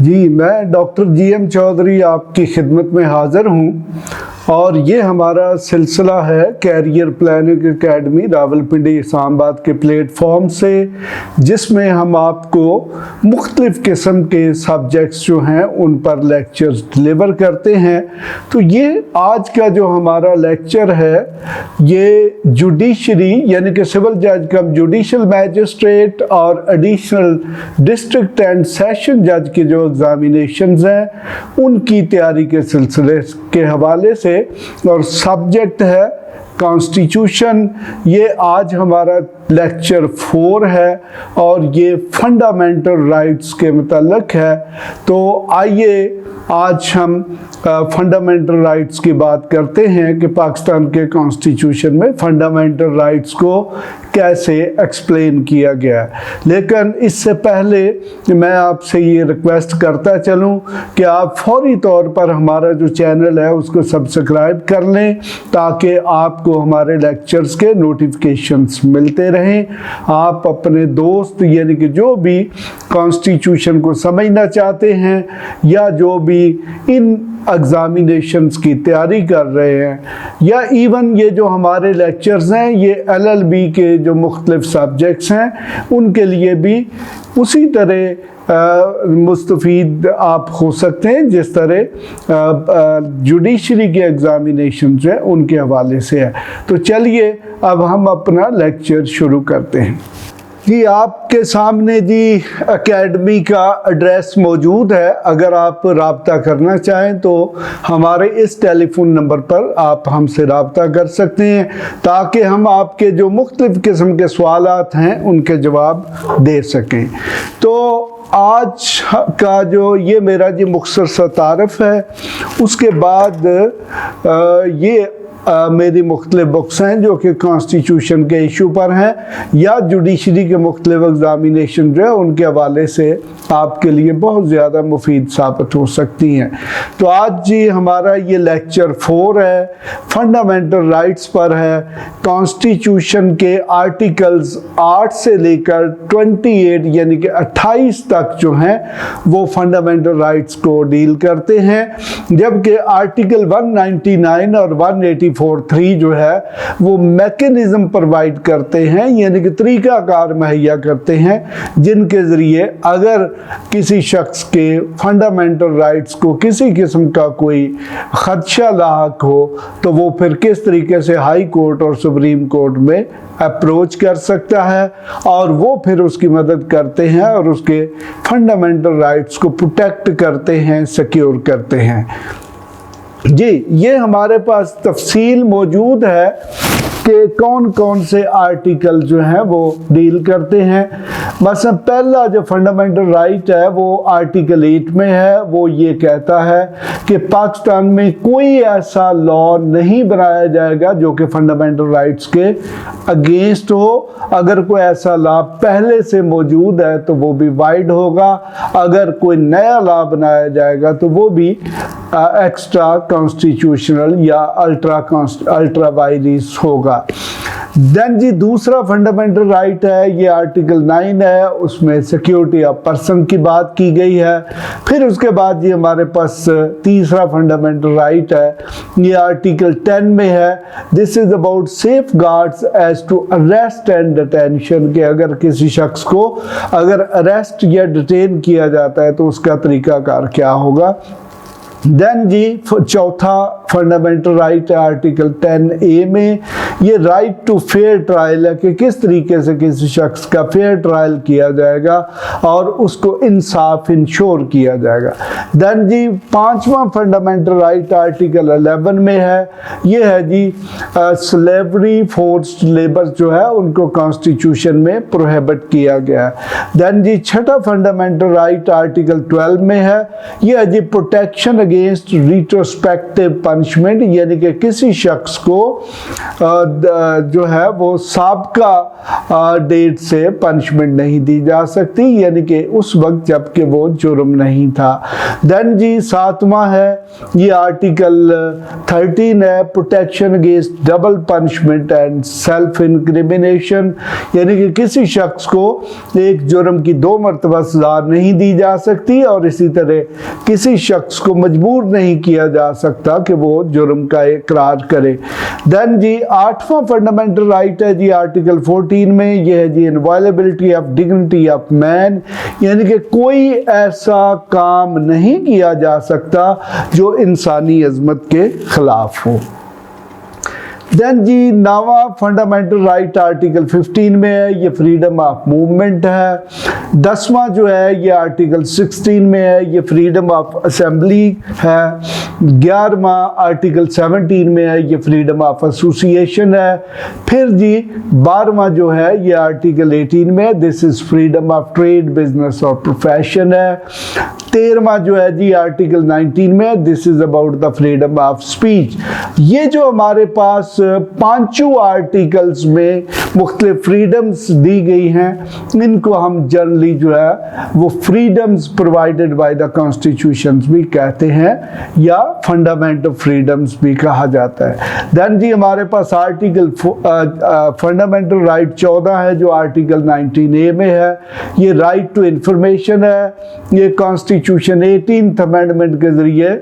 जी, मैं doctor GM. Chaudhary आपकी खिदमत में हाज़िर हूँ और ये हमारा सिलसिला है career planning academy Rawalpindi Islamabad के प्लेटफॉर्म से, जिसमें हम आपको मुख्तलिफ़ किस्म के सब्जेक्ट्स जो हैं उन पर लेक्चर्स डिलीवर करते हैं। तो ये आज का जो हमारा लेक्चर है ये जुडिशरी यानी कि सिविल जज कम जुडिशल मैजिस्ट्रेट और एडिशनल डिस्ट्रिक्ट एंड सेशन जज के जो एग्ज़ामिनेशंस हैं उनकी तैयारी के सिलसिले के हवाले से, और सब्जेक्ट है कॉन्स्टिट्यूशन। ये आज हमारा लेक्चर 4 है और ये फंडामेंटल राइट्स के मुतल्लिक है। तो आइए आज हम फंडामेंटल राइट्स की बात करते हैं कि पाकिस्तान के कॉन्स्टिट्यूशन में फंडामेंटल राइट्स को कैसे एक्सप्लेन किया गया है। लेकिन इससे पहले मैं आपसे ये रिक्वेस्ट करता चलूँ कि आप फौरी तौर पर हमारा जो चैनल है उसको सब्सक्राइब कर लें ताकि आपको हमारे लेक्चर्स के नोटिफिकेशंस मिलते रहें। आप अपने दोस्त यानी कि जो भी कॉन्स्टिट्यूशन को समझना चाहते हैं या जो भी इन एग्ज़ामिनेशंस की तैयारी कर रहे हैं, या इवन ये जो हमारे लेक्चर्स हैं ये LLB के जो मुख्तलिफ सब्जेक्ट्स हैं उनके लिए भी उसी तरह मुस्तफ़ीद आप हो सकते हैं जिस तरह जुडिशरी के एग्ज़ामिनेशन जो है उनके हवाले से है। तो चलिए अब हम अपना लेक्चर शुरू करते हैं। जी, आपके सामने जी एकेडमी का एड्रेस मौजूद है। अगर आप रब्ता करना चाहें तो हमारे इस टेलीफोन नंबर पर आप हमसे रब्ता कर सकते हैं ताकि हम आपके जो मुख्तलिफ़ किस्म के सवालात हैं उनके जवाब दे सकें। तो आज का जो ये मेरा जी मुख्तसर सा तारफ़ है, उसके बाद ये मेरी मुख्तलिफ बुक्स हैं जो कि कॉन्स्टिट्यूशन के इशू पर हैं या जुडिशरी के मुख्तलिफ एग्ज़ामिनेशन जो है उनके हवाले से आपके लिए बहुत ज़्यादा मुफीद साबित हो सकती हैं। तो आज जी हमारा ये लेक्चर 4 है, फंडामेंटल राइट्स पर है। कॉन्स्टिट्यूशन के आर्टिकल्स 8 से लेकर 28 यानी कि 28 तक जो हैं वो फंडामेंटल राइट्स को डील करते हैं, जबकि आर्टिकल 199 और 184(3) जो है वो मैकेनिज़्म प्रोवाइड करते हैं यानी कि तरीक़ाकार मुहैया करते हैं जिनके ज़रिए अगर किसी शख्स के फंडामेंटल राइट्स को किसी किस्म का कोई ख़दशा लाहक हो तो वो फिर किस तरीके से हाई कोर्ट और सुप्रीम कोर्ट में अप्रोच कर सकता है और वो फिर उसकी मदद करते हैं और उसके फंडामेंटल राइट्स को प्रोटेक्ट करते हैं, सिक्योर करते हैं। जी, ये हमारे पास तफसील मौजूद है कि कौन कौन से आर्टिकल जो हैं वो डील करते हैं। बस पहला जो फंडामेंटल राइट है वो आर्टिकल 8 में है। वो ये कहता है कि पाकिस्तान में कोई ऐसा लॉ नहीं बनाया जाएगा जो कि फंडामेंटल राइट्स के अगेंस्ट हो। अगर कोई ऐसा लॉ पहले से मौजूद है तो वो भी वाइड होगा, अगर कोई नया लॉ बनाया जाएगा तो वो भी एक्स्ट्रा कॉन्स्टिट्यूशनल या अल्ट्रा वायरिस होगा। देन जी दूसरा फंडामेंटल राइट है, ये आर्टिकल 9 है, उसमें सिक्योरिटी ऑफ पर्सन की बात की गई है। फिर उसके बाद जी हमारे पास तीसरा फंडामेंटल राइट है, ये आर्टिकल 10 में है। This is about safeguards as to arrest and detention, कि अगर किसी शख्स को अगर अरेस्ट या डिटेन किया जाता है तो उसका तरीक़ाकार क्या होगा। देन जी चौथा फंडामेंटल राइट है आर्टिकल 10A में, ये राइट टू फेयर ट्रायल है कि किस तरीके से किसी शख्स का फेयर ट्रायल किया जाएगा और उसको इंसाफ इंश्योर किया जाएगा। देन जी पांचवा फंडामेंटल राइट आर्टिकल 11 में है, ये है जी स्लेवरी फोर्स्ड लेबर जो है उनको कॉन्स्टिट्यूशन में प्रोहिबिट किया गया है। देन जी छठा फंडामेंटल राइट आर्टिकल 12 में है, ये है ji protection against retrospective punishment, यानी कि किसी शख्स को जो है वो साबका डेट से पनिशमेंट नहीं दी जा सकती, यानी कि उस वक्त जबकि वो जुर्म नहीं था। देन जी 7वां है, ये आर्टिकल 13 है, protection against double punishment and self incrimination, यानी कि किसी शख्स को एक जुर्म की 2 मरतबा सजा नहीं दी जा सकती और इसी तरह किसी शख्स को मजबूर नहीं किया जा सकता कि वो जुर्म का इकरार करे। देन जी 8वां फंडामेंटल राइट है जी आर्टिकल 14 में, ये है जी इनवायलेबिलिटी ऑफ डिग्निटी ऑफ मैन, यानी कि कोई ऐसा काम नहीं किया जा सकता जो इंसानी अजमत के खिलाफ हो। देन जी 9वां फंडामेंटल राइट आर्टिकल 15 में है, ये फ्रीडम ऑफ मूवमेंट है। 10वां जो है ये आर्टिकल 16 में है, ये फ्रीडम ऑफ असेंबली है। 11वां आर्टिकल 17 में है, ये फ्रीडम ऑफ एसोसिएशन है। फिर जी 12वां जो है ये आर्टिकल 18 में, this is freedom of trade, business और प्रोफेशन है। 13वां जो है जी आर्टिकल 19 में, this is about the freedom of speech. ये जो हमारे पास 5 आर्टिकल्स में मुख्तलिफ फ्रीडम्स दी गई हैं, इनको हम जनरली जो है वो freedoms provided by the constitution भी कहते हैं या फंडामेंटल फ्रीडम्स भी कहा जाता है। देन जी हमारे पास आर्टिकल फंडामेंटल राइट 14 है जो आर्टिकल 19A में है, ये राइट टू इंफॉर्मेशन है। ये कॉन्स्टिट्यूशन 18th अमेंडमेंट के जरिए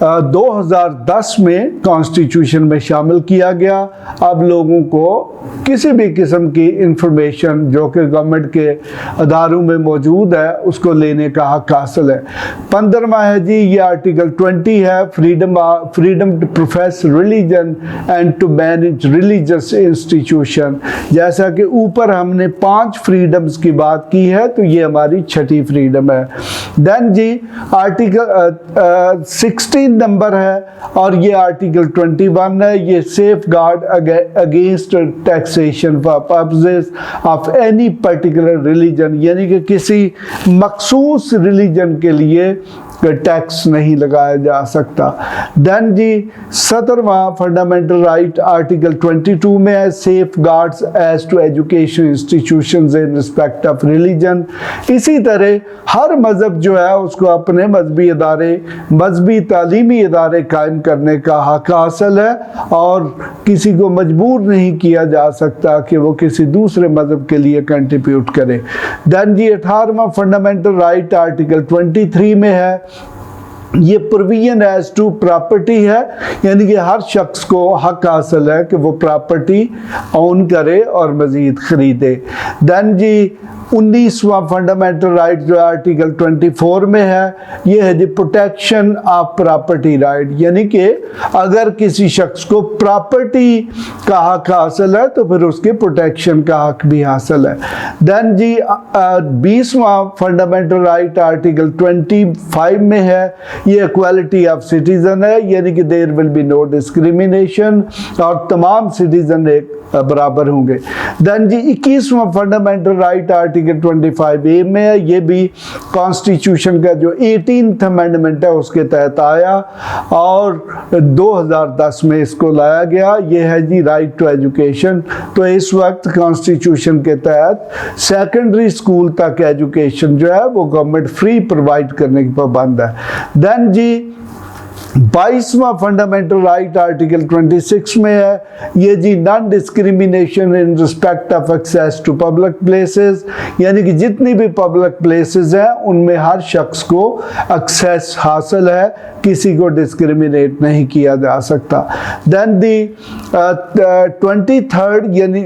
2010 में कॉन्स्टिट्यूशन में शामिल किया गया। अब लोगों को किसी भी किस्म की इंफॉर्मेशन जो कि गवर्नमेंट के अदारों में मौजूद है उसको लेने का हक हासिल है। 15वां है जी ये आर्टिकल 20 है, freedom to profess religion and to manage religious institution. जैसा कि ऊपर हमने 5 फ्रीडम्स की बात की है, तो ये हमारी 6ठी फ्रीडम है। देन जी आर्टिकल 16 नंबर है और ये आर्टिकल 21 है, ये safe guard against taxation for purposes of any particular religion, यानी कि किसी मखसूस रिलीजन के लिए टैक्स नहीं लगाया जा सकता। देन जी 17वां फंडामेंटल राइट आर्टिकल 22 में है, safeguards as to education institutions in respect of religion. इसी तरह हर मज़हब जो है उसको अपने मजहबी इदारे, मजहबी तालीमी इदारे कायम करने का हक हासिल है और किसी को मजबूर नहीं किया जा सकता कि वो किसी दूसरे मजहब के लिए कंट्रीब्यूट करे। देन जी 18वां फंडामेंटल राइट आर्टिकल 23 में है, ये प्रोविजन एज टू प्रॉपर्टी है, यानी कि हर शख्स को हक हासिल है कि वो प्रॉपर्टी ओन करे और मज़ीद ख़रीदे। देन जी 19वां फंडामेंटल राइट जो आर्टिकल 24 में है, ये है ji protection of property right, यानी कि अगर किसी शख्स को प्रॉपर्टी का हक हासिल है तो फिर उसके प्रोटेक्शन का हक भी हासिल है। देन जी 20वां फंडामेंटल राइट आर्टिकल 25 में है, ये इक्वालिटी ऑफ सिटीजन है, यानी कि there will be no discrimination और तमाम सिटीजन एक बराबर होंगे। देन जी 21वां फंडामेंटल राइट आर्टिकल 25A में है, ये भी कॉन्स्टिट्यूशन का जो 18th अमेंडमेंट है उसके तहत आया और 2010 में इसको लाया गया। ये है जी राइट टू एजुकेशन, तो इस वक्त कॉन्स्टिट्यूशन के तहत सेकेंडरी स्कूल तक एजुकेशन जो है वो गवर्नमेंट फ्री प्रोवाइड करने की पाबंद है। देन जी 22वां फंडामेंटल राइट आर्टिकल 26 में है, ये ji non discrimination in respect of access to public places, यानी कि जितनी भी पब्लिक प्लेसेस हैं उनमें हर शख्स को एक्सेस हासिल है, किसी को डिस्क्रिमिनेट नहीं किया जा सकता। देन दी 23rd यानी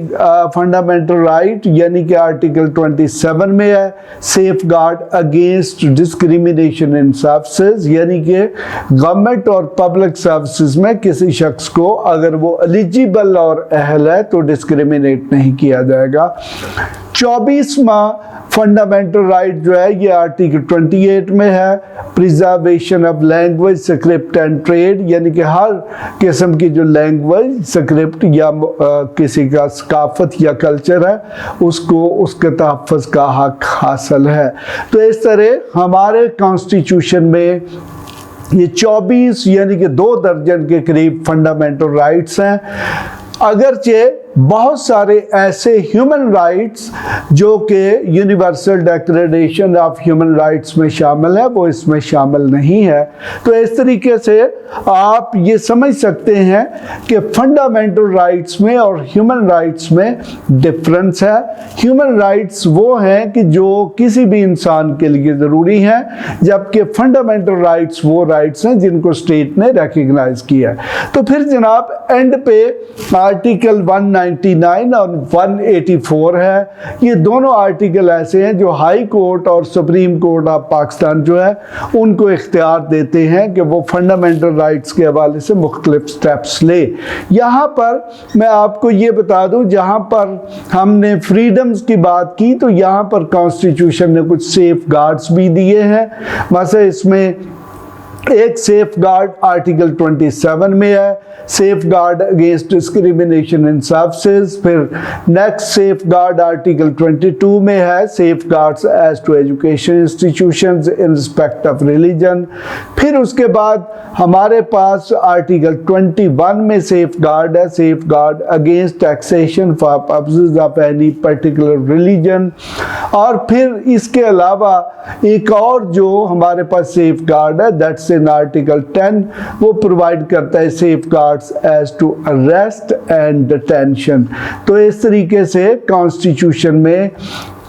फंडामेंटल राइट यानी कि आर्टिकल 27 में है, safeguard against discrimination in services, यानी कि गवर्नमेंट और पब्लिक सर्विसेज में किसी शख्स को अगर वो एलिजिबल और अहल है तो डिस्क्रिमिनेट नहीं किया जाएगा। 24वां फंडामेंटल राइट जो है ये आर्टिकल 28 में है, preservation of language script and trade, यानी कि हर किस्म की जो लैंग्वेज स्क्रिप्ट या किसी का सकाफत या कल्चर है उसको उसके तहफ़्फ़ुज़ का हक हासिल है। तो इस तरह हमारे कॉन्स्टिट्यूशन में ये 24 यानी कि 2 दर्जन के करीब फंडामेंटल राइट्स हैं। अगरचे बहुत सारे ऐसे ह्यूमन राइट्स जो कि universal declaration of human rights में शामिल है, वो इसमें शामिल नहीं है। तो इस तरीके से आप ये समझ सकते हैं कि फंडामेंटल राइट्स में और ह्यूमन राइट्स में डिफरेंस है। ह्यूमन राइट्स वो हैं कि जो किसी भी इंसान के लिए ज़रूरी हैं, जबकि फंडामेंटल राइट्स वो राइट्स हैं जिनको स्टेट ने रिकग्नाइज किया है। तो फिर जनाब एंड पे आर्टिकल 199 और 184 है। ये दोनों आर्टिकल ऐसे हैं जो हाई कोर्ट और सुप्रीम कोर्ट ऑफ पाकिस्तान जो है उनको इख्तियार देते हैं कि वो फंडामेंटल राइट्स के हवाले से मुख्तलिफ स्टेप्स ले। यहाँ पर मैं आपको ये बता दूँ, जहाँ पर हमने फ्रीडम्स की बात की तो यहाँ पर कॉन्स्टिट्यूशन ने कुछ सेफ गार्ड्स भी दिए हैं। मसला इसमें एक सेफ गार्ड आर्टिकल 27 में है, safeguard against discrimination in services. फिर नेक्स्ट सेफ गार्ड आर्टिकल 22 में है, safeguards as to education institutions in respect of religion. फिर उसके बाद हमारे पास आर्टिकल 21 में सेफ गार्ड है, safeguard against taxation for purposes of any particular religion. और फिर इसके अलावा एक और जो हमारे पास सेफ गार्ड है, दैट्स इन आर्टिकल 10, वो प्रोवाइड करता है safeguards as to arrest and detention. तो इस तरीके से कॉन्स्टिट्यूशन में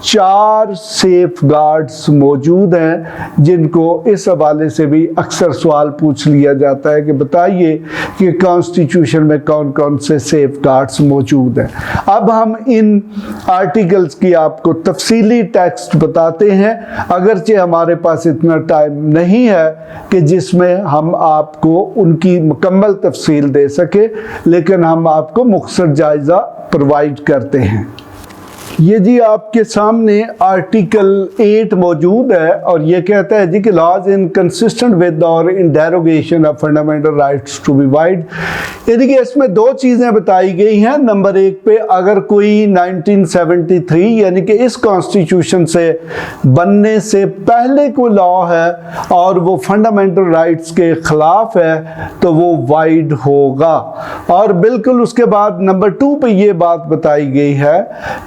4 सेफ गार्ड्स मौजूद हैं, जिनको इस हवाले से भी अक्सर सवाल पूछ लिया जाता है कि बताइए कि कॉन्स्टिट्यूशन में कौन कौन से सेफ गार्ड्स मौजूद हैं। अब हम इन आर्टिकल्स की आपको तफसीली टेक्स्ट बताते हैं, अगरचे हमारे पास इतना टाइम नहीं है कि जिसमें हम आपको उनकी मुकम्मल तफसील दे सके, लेकिन हम आपको मुख्तसर जायज़ा प्रोवाइड करते हैं। ये जी आपके सामने आर्टिकल 8 मौजूद है और ये कहता है जी कि लॉज इनकंसिस्टेंट विद और in derogation of fundamental rights to be void. यानी कि इसमें 2 चीज़ें बताई गई हैं। नंबर 1 पे अगर कोई 1973 यानी कि इस कॉन्स्टिट्यूशन से बनने से पहले कोई लॉ है और वो फंडामेंटल राइट्स के ख़िलाफ़ है तो वो वाइड होगा। और बिल्कुल उसके बाद नंबर 2 पे ये बात बताई गई है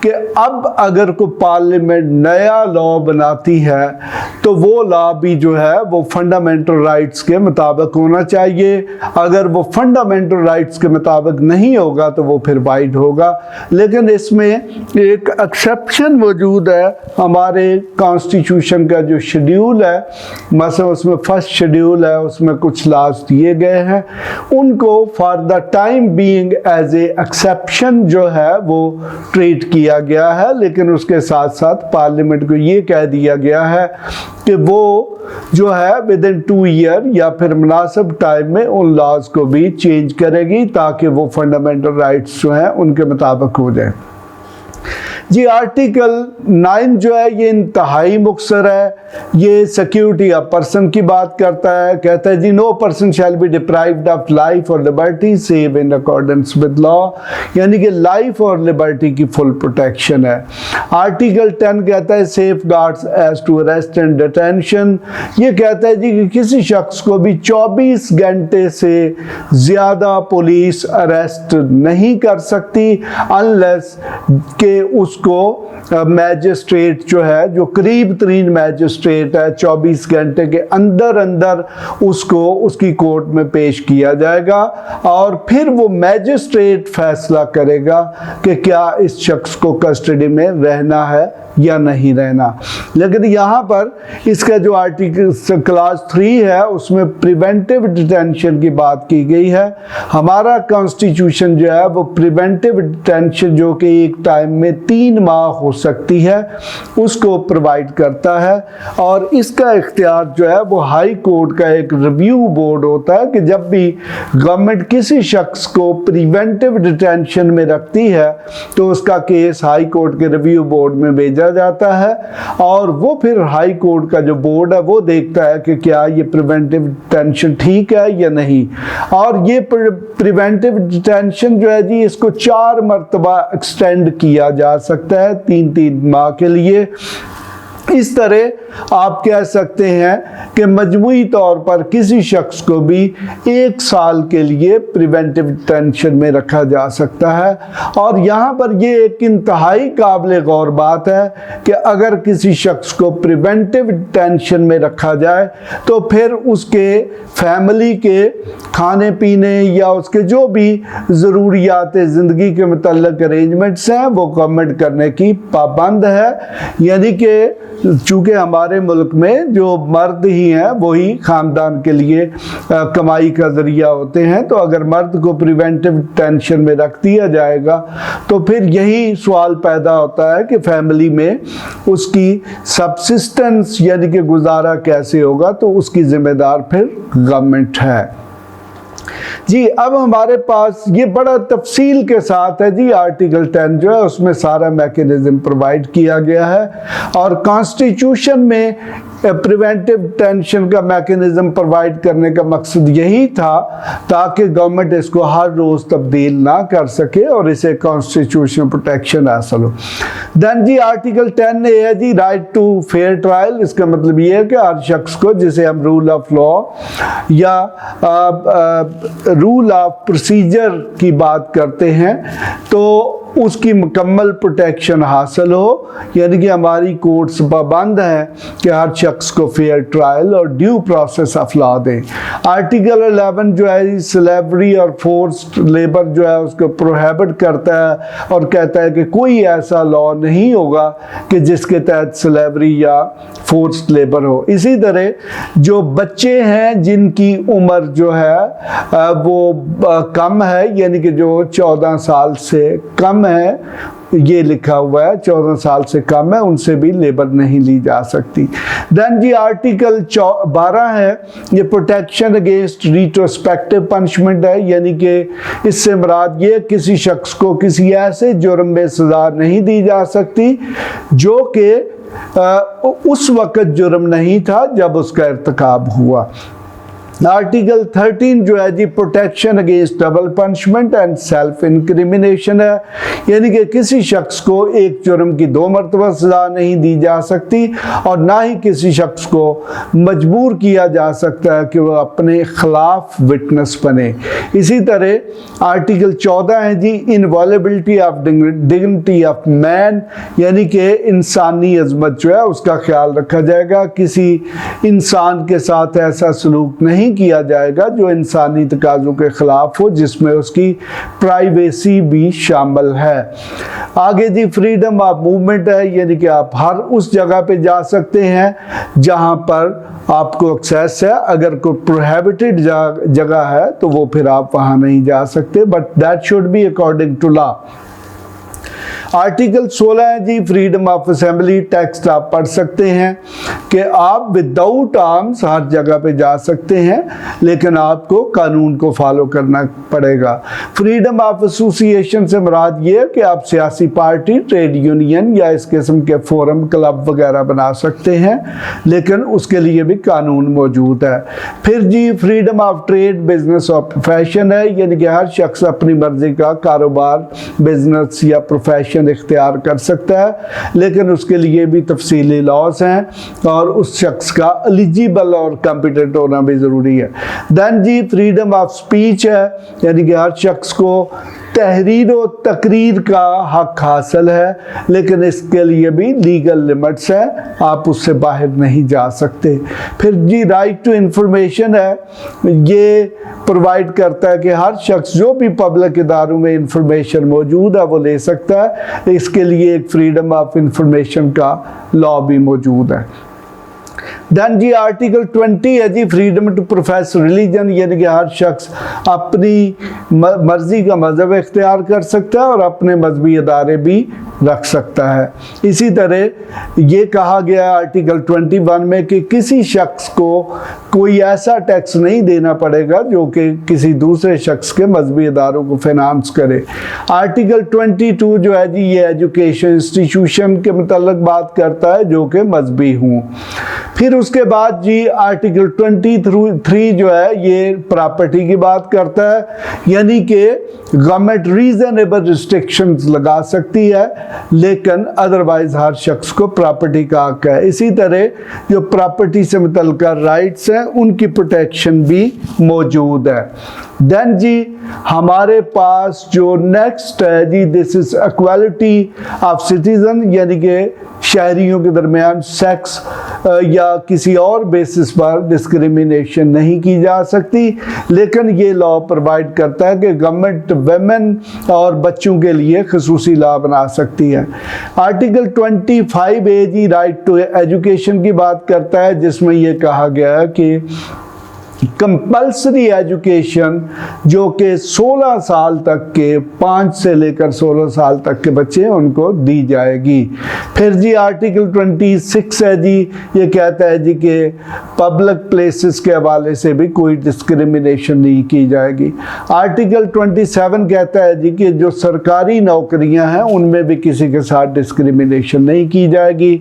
कि अब अगर कोई पार्लियामेंट नया लॉ बनाती है तो वो लॉ भी जो है वो फंडामेंटल राइट्स के मुताबिक होना चाहिए। अगर वो फंडामेंटल राइट्स के मुताबिक नहीं होगा तो वो फिर वाइड होगा। लेकिन इसमें एक एक्सेप्शन मौजूद है। हमारे कॉन्स्टिट्यूशन का जो शेड्यूल है, मसलन उसमें फर्स्ट शेड्यूल है, उसमें कुछ लॉज दिए गए हैं, उनको for the time being as a exception जो है वो ट्रीट किया गया है। लेकिन उसके साथ साथ पार्लियामेंट को ये कह दिया गया है कि वो जो है विद इन 2 ईयर या फिर मुनासिब टाइम में उन लॉज को भी चेंज करेगी ताकि वो फंडामेंटल राइट्स जो हैं उनके मुताबिक हो जाए। जी आर्टिकल 9 जो है ये इंतहाई मुख्तसर है। ये सिक्योरिटी ऑफ पर्सन की बात करता है। कहता है ji no person shall be deprived of life और liberty save in accordance with law, यानी कि लाइफ और लिबर्टी की फुल प्रोटेक्शन है। आर्टिकल 10 कहता है safeguards as to arrest and detention. ये कहता है जी कि किसी शख्स को भी 24 घंटे से ज़्यादा पुलिस अरेस्ट नहीं कर सकती अनलेस के उसको मैजिस्ट्रेट जो है, जो करीब तरीन मैजिस्ट्रेट है, 24 घंटे के अंदर अंदर उसको उसकी कोर्ट में पेश किया जाएगा और फिर वो मैजिस्ट्रेट फैसला करेगा कि क्या इस शख्स को कस्टडी में रहना है या नहीं रहना। लेकिन यहाँ पर इसका जो आर्टिकल क्लास 3 है उसमें प्रिवेंटिव डिटेंशन की बात की गई है। हमारा कॉन्स्टिट्यूशन जो है वो प्रिवेंटिव डिटेंशन जो कि एक टाइम में 3 माह हो सकती है उसको प्रोवाइड करता है और इसका इख्तियार जो है वो हाई कोर्ट का एक रिव्यू बोर्ड होता है कि जब भी गवर्नमेंट किसी शख्स को प्रिवेंटिव डिटेंशन में रखती है तो उसका केस हाई कोर्ट के रिव्यू बोर्ड में भेजा जाता है और वो फिर हाई कोर्ट का जो बोर्ड है वो देखता है कि क्या ये प्रिवेंटिव डिटेंशन ठीक है या नहीं। और ये प्रिवेंटिव डिटेंशन जो है जी इसको 4 मरतबा एक्सटेंड किया जा सकता है 3-3 माह के लिए। इस तरह आप कह सकते हैं कि मजमूई तौर पर किसी शख्स को भी 1 साल के लिए प्रिवेंटिव डिटेंशन में रखा जा सकता है। और यहाँ पर ये एक इंतहाई काबिल गौर बात है कि अगर किसी शख्स को प्रिवेंटिव डिटेंशन में रखा जाए तो फिर उसके फैमिली के खाने पीने या उसके जो भी ज़रूरियात ज़िंदगी के मुतल्लिक़ अरेंजमेंट्स हैं वो गवर्नमेंट करने की पाबंद है। यानी कि चूँकि हमारे मुल्क में जो मर्द ही हैं वही ख़ानदान के लिए कमाई का ज़रिया होते हैं, तो अगर मर्द को प्रिवेंटिव डिटेंशन में रख दिया जाएगा तो फिर यही सवाल पैदा होता है कि फैमिली में उसकी सबसिस्टेंस यानी कि गुजारा कैसे होगा, तो उसकी ज़िम्मेदार फिर गवर्नमेंट है। जी अब हमारे पास ये बड़ा तफसील के साथ है जी, आर्टिकल 10 जो है उसमें सारा मैकेनिज्म प्रोवाइड किया गया है और कॉन्स्टिट्यूशन में प्रिवेंटिव डिटेंशन का मैकेनिज्म प्रोवाइड करने का मकसद यही था ताकि गवर्नमेंट इसको हर रोज़ तब्दील ना कर सके और इसे कॉन्स्टिट्यूशनल प्रोटेक्शन हासिल हो। देन जी आर्टिकल 10 है जी राइट टू फेयर ट्रायल। इसका मतलब ये है कि हर शख्स को, जिसे हम रूल ऑफ लॉ या रूल ऑफ प्रोसीजर की बात करते हैं, तो उसकी मुकम्मल प्रोटेक्शन हासिल हो। यानी कि हमारी कोर्ट्स पाबंद हैं कि हर शख्स को फेयर ट्रायल और ड्यू प्रोसेस ऑफ लॉ दें। आर्टिकल 11 जो है स्लेवरी और फोर्स्ड लेबर जो है उसको प्रोहिबिट करता है और कहता है कि कोई ऐसा लॉ नहीं होगा कि जिसके तहत स्लेवरी या फोर्स्ड लेबर हो। इसी तरह जो बच्चे हैं जिनकी उम्र जो है वो कम है, यानी कि जो 14 साल से कम है, ये लिखा हुआ है 14 साल से कम है, उनसे भी लेबर नहीं ली जा सकती। देन जी आर्टिकल 12 है, ये प्रोटेक्शन अगेंस्ट रिट्रोस्पेक्टिव पनिशमेंट है। यानी कि इससे मुराद ये किसी शख्स को किसी ऐसे जुर्म में सज़ा नहीं दी जा सकती जो कि उस वक़्त जुर्म नहीं था जब उसका इर्तिकाब हुआ। आर्टिकल 13 जो है ji protection against double punishment and self incrimination है। यानी कि किसी शख्स को एक जुर्म की 2 मरतबा सज़ा नहीं दी जा सकती और ना ही किसी शख्स को मजबूर किया जा सकता है कि वह अपने खिलाफ विटनेस बने। इसी तरह आर्टिकल 14 है जी इनवॉलेबिलिटी ऑफ डिग्निटी ऑफ मैन, यानी कि इंसानी अजमत जो है उसका ख्याल रखा जाएगा। किसी इंसान के साथ ऐसा सलूक नहीं किया जाएगा जो इंसानी तकाज़ों के खिलाफ हो, जिसमें उसकी प्राइवेसी भी शामिल है। आगे जी फ्रीडम ऑफ मूवमेंट है, यानी कि आप हर उस जगह पे जा सकते हैं जहां पर आपको एक्सेस है। अगर कोई प्रोहिबिटेड जगह है तो वो फिर आप वहां नहीं जा सकते, but that should be according to law. Article 16 है जी फ्रीडम ऑफ असेंबली। टेक्स्ट आप पढ़ सकते हैं कि आप विदाउट आर्म्स हर जगह पे जा सकते हैं, लेकिन आपको कानून को फॉलो करना पड़ेगा। फ्रीडम ऑफ एसोसिएशन से मुराद ये है कि आप सियासी पार्टी, ट्रेड यूनियन या इस किस्म के फोरम, क्लब वगैरह बना सकते हैं, लेकिन उसके लिए भी कानून मौजूद है। फिर जी फ्रीडम ऑफ ट्रेड, बिजनेस और प्रोफेशन है, यानी कि हर शख्स अपनी मर्जी का कारोबार, बिजनेस या प्रोफेशन इख्तियार कर सकता है, लेकिन उसके लिए भी तफसीली लॉज हैं और उस शख्स का एलिजिबल और कॉम्पिटेंट होना भी ज़रूरी है। देन जी फ्रीडम ऑफ स्पीच है, यानी कि हर शख्स को तहरीर व तकरीर का हक हासिल है, लेकिन इसके लिए भी लीगल लिमिट्स है, आप उससे बाहर नहीं जा सकते। फिर जी राइट टू इंफॉर्मेशन है, ये प्रोवाइड करता है कि हर शख्स जो भी पब्लिक इदारों में इंफॉर्मेशन मौजूद है वो ले सकता है। इसके लिए एक फ्रीडम ऑफ इंफॉर्मेशन का लॉ भी मौजूद है। देन जी आर्टिकल 20 है जी फ्रीडम टू प्रोफेस रिलीजन, यानी कि हर शख्स अपनी मर्जी का मजहब इख्तियार कर सकता है और अपने मजहबी इदारे भी रख सकता है। इसी तरह ये कहा गया है आर्टिकल 21 में कि किसी शख्स को कोई ऐसा टैक्स नहीं देना पड़ेगा जो कि किसी दूसरे शख्स के मजहबी इदारों को फाइनेंस करे। आर्टिकल 22 जो है जी ये एजुकेशन इंस्टीट्यूशन के मुतल्लिक बात करता है जो कि मजहबी हूँ। फिर उसके बाद जी आर्टिकल 23 जो है ये प्रॉपर्टी की बात करता है, यानी कि गवर्नमेंट रीजनेबल रिस्ट्रिक्शंस लगा सकती है लेकिन अदरवाइज हर शख्स को प्रॉपर्टी का हक है। इसी तरह जो प्रॉपर्टी से मुतल्लिक़ राइट्स हैं उनकी प्रोटेक्शन भी मौजूद है। देन जी हमारे पास जो नेक्स्ट है ji, this is equality of citizen, यानी कि शहरियों के दरमियान सेक्स या किसी और बेसिस पर डिस्क्रिमिनेशन नहीं की जा सकती, लेकिन ये लॉ प्रोवाइड करता है कि गवर्नमेंट वेमेन और बच्चों के लिए खसूसी लॉ बना सकती है। आर्टिकल 25A जी राइट टू एजुकेशन की बात करता है, जिसमें ये कहा गया है कि कंपल्सरी एजुकेशन जो कि 16 साल तक के 5 से लेकर 16 साल तक के बच्चे उनको दी जाएगी। फिर जी आर्टिकल 26 है जी, ये कहता है जी कि पब्लिक प्लेसेस के हवाले से भी कोई डिस्क्रिमिनेशन नहीं की जाएगी। आर्टिकल 27 कहता है जी कि जो सरकारी नौकरियां हैं उनमें भी किसी के साथ डिस्क्रिमिनेशन नहीं की जाएगी,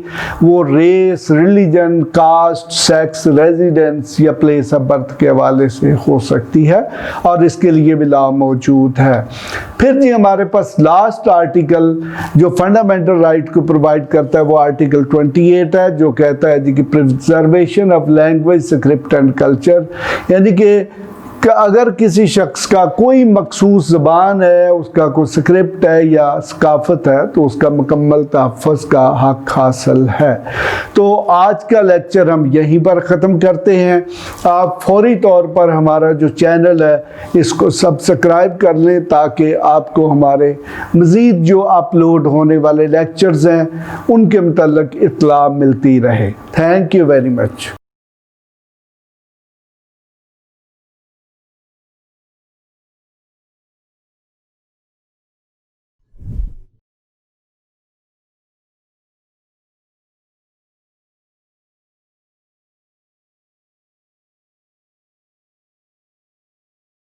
वो race, religion, caste, sex, residence या प्लेस ऑफ बर्थ के हवाले से हो सकती है, और इसके लिए भी लॉ मौजूद है। फिर जी हमारे पास लास्ट आर्टिकल जो फंडामेंटल राइट को प्रोवाइड करता है वो आर्टिकल 28 है, जो कहता है जी कि preservation of language, script and culture, यानी कि अगर किसी शख्स का कोई मखसूस ज़बान है, उसका कोई स्क्रिप्ट है या सकाफ़त है, तो उसका मुकम्मल तहफ़्फ़ुज़ का हक़ हासिल है। तो आज का लेक्चर हम यहीं पर ख़त्म करते हैं। आप फौरी तौर पर हमारा जो चैनल है इसको सब्सक्राइब कर लें ताकि आपको हमारे मज़ीद जो अपलोड होने वाले लेक्चर्स हैं उनके मुतल्लिक़ इत्तला मिलती रहे। Thank you very much.